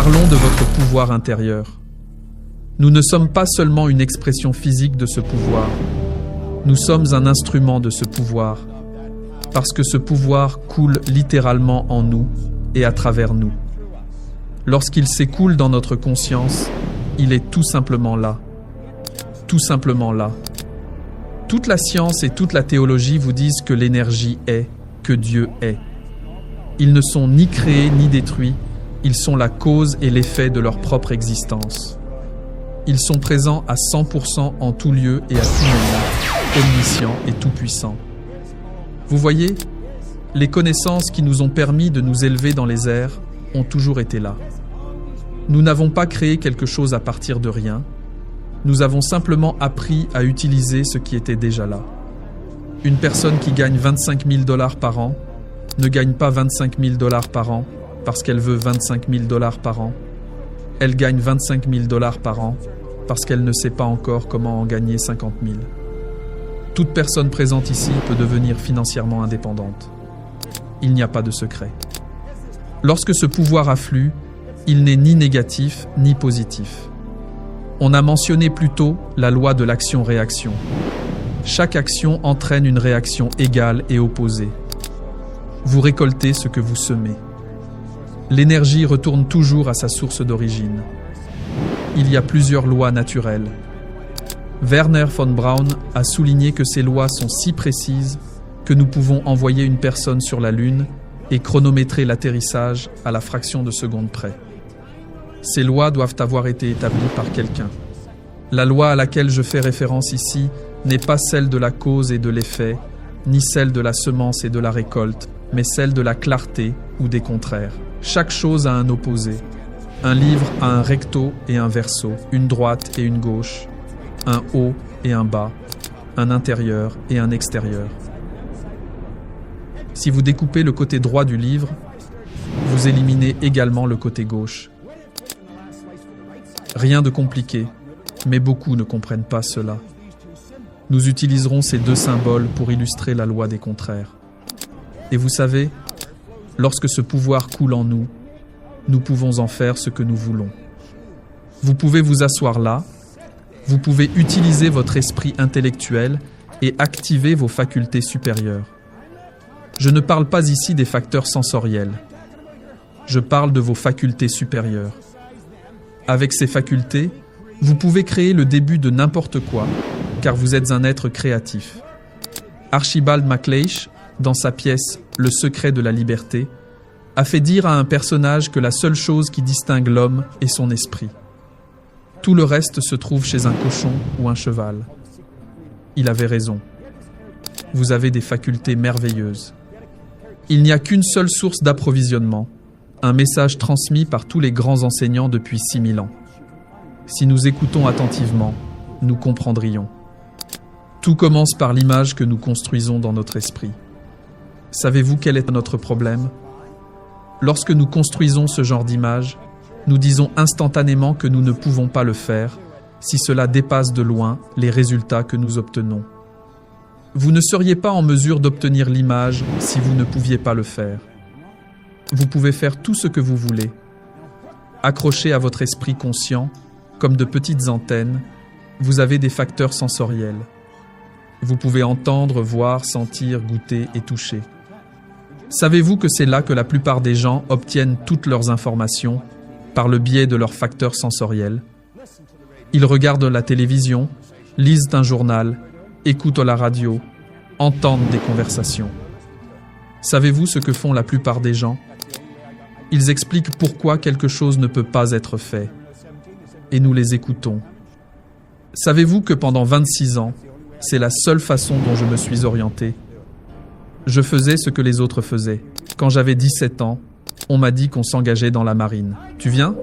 Parlons de votre pouvoir intérieur. Nous ne sommes pas seulement une expression physique de ce pouvoir. Nous sommes un instrument de ce pouvoir, parce que ce pouvoir coule littéralement en nous et à travers nous. Lorsqu'il s'écoule dans notre conscience, il est tout simplement là. Tout simplement là. Toute la science et toute la théologie vous disent que l'énergie est, que Dieu est. Ils ne sont ni créés ni détruits, ils sont la cause et l'effet de leur propre existence. Ils sont présents à 100% en tout lieu et à tout moment, omniscients et tout-puissants. Vous voyez, les connaissances qui nous ont permis de nous élever dans les airs ont toujours été là. Nous n'avons pas créé quelque chose à partir de rien, nous avons simplement appris à utiliser ce qui était déjà là. Une personne qui gagne 25 000 $ par an ne gagne pas 25 000 $ par an parce qu'elle veut 25 000 $ par an. Elle gagne 25 000 $ par an parce qu'elle ne sait pas encore comment en gagner 50 000. Toute personne présente ici peut devenir financièrement indépendante. Il n'y a pas de secret. Lorsque ce pouvoir afflue, il n'est ni négatif ni positif. On a mentionné plus tôt la loi de l'action-réaction. Chaque action entraîne une réaction égale et opposée. Vous récoltez ce que vous semez. L'énergie retourne toujours à sa source d'origine. Il y a plusieurs lois naturelles. Werner von Braun a souligné que ces lois sont si précises que nous pouvons envoyer une personne sur la Lune et chronométrer l'atterrissage à la fraction de seconde près. Ces lois doivent avoir été établies par quelqu'un. La loi à laquelle je fais référence ici n'est pas celle de la cause et de l'effet, ni celle de la semence et de la récolte, mais celle de la clarté ou des contraires. Chaque chose a un opposé. Un livre a un recto et un verso, une droite et une gauche, un haut et un bas, un intérieur et un extérieur. Si vous découpez le côté droit du livre, vous éliminez également le côté gauche. Rien de compliqué, mais beaucoup ne comprennent pas cela. Nous utiliserons ces deux symboles pour illustrer la loi des contraires. Et vous savez, lorsque ce pouvoir coule en nous, nous pouvons en faire ce que nous voulons. Vous pouvez vous asseoir là, vous pouvez utiliser votre esprit intellectuel et activer vos facultés supérieures. Je ne parle pas ici des facteurs sensoriels. Je parle de vos facultés supérieures. Avec ces facultés, vous pouvez créer le début de n'importe quoi, car vous êtes un être créatif. Archibald MacLeish, dans sa pièce « Le secret de la liberté », a fait dire à un personnage que la seule chose qui distingue l'homme est son esprit. Tout le reste se trouve chez un cochon ou un cheval. Il avait raison. Vous avez des facultés merveilleuses. Il n'y a qu'une seule source d'approvisionnement, un message transmis par tous les grands enseignants depuis 6000 ans. Si nous écoutons attentivement, nous comprendrions. Tout commence par l'image que nous construisons dans notre esprit. Savez-vous quel est notre problème ? Lorsque nous construisons ce genre d'image, nous disons instantanément que nous ne pouvons pas le faire si cela dépasse de loin les résultats que nous obtenons. Vous ne seriez pas en mesure d'obtenir l'image si vous ne pouviez pas le faire. Vous pouvez faire tout ce que vous voulez. Accroché à votre esprit conscient, comme de petites antennes, vous avez des facteurs sensoriels. Vous pouvez entendre, voir, sentir, goûter et toucher. Savez-vous que c'est là que la plupart des gens obtiennent toutes leurs informations, par le biais de leurs facteurs sensoriels? Ils regardent la télévision, lisent un journal, écoutent la radio, entendent des conversations. Savez-vous ce que font la plupart des gens? Ils expliquent pourquoi quelque chose ne peut pas être fait. Et nous les écoutons. Savez-vous que pendant 26 ans, c'est la seule façon dont je me suis orienté? Je faisais ce que les autres faisaient. Quand j'avais 17 ans, on m'a dit qu'on s'engageait dans la marine. Tu viens ?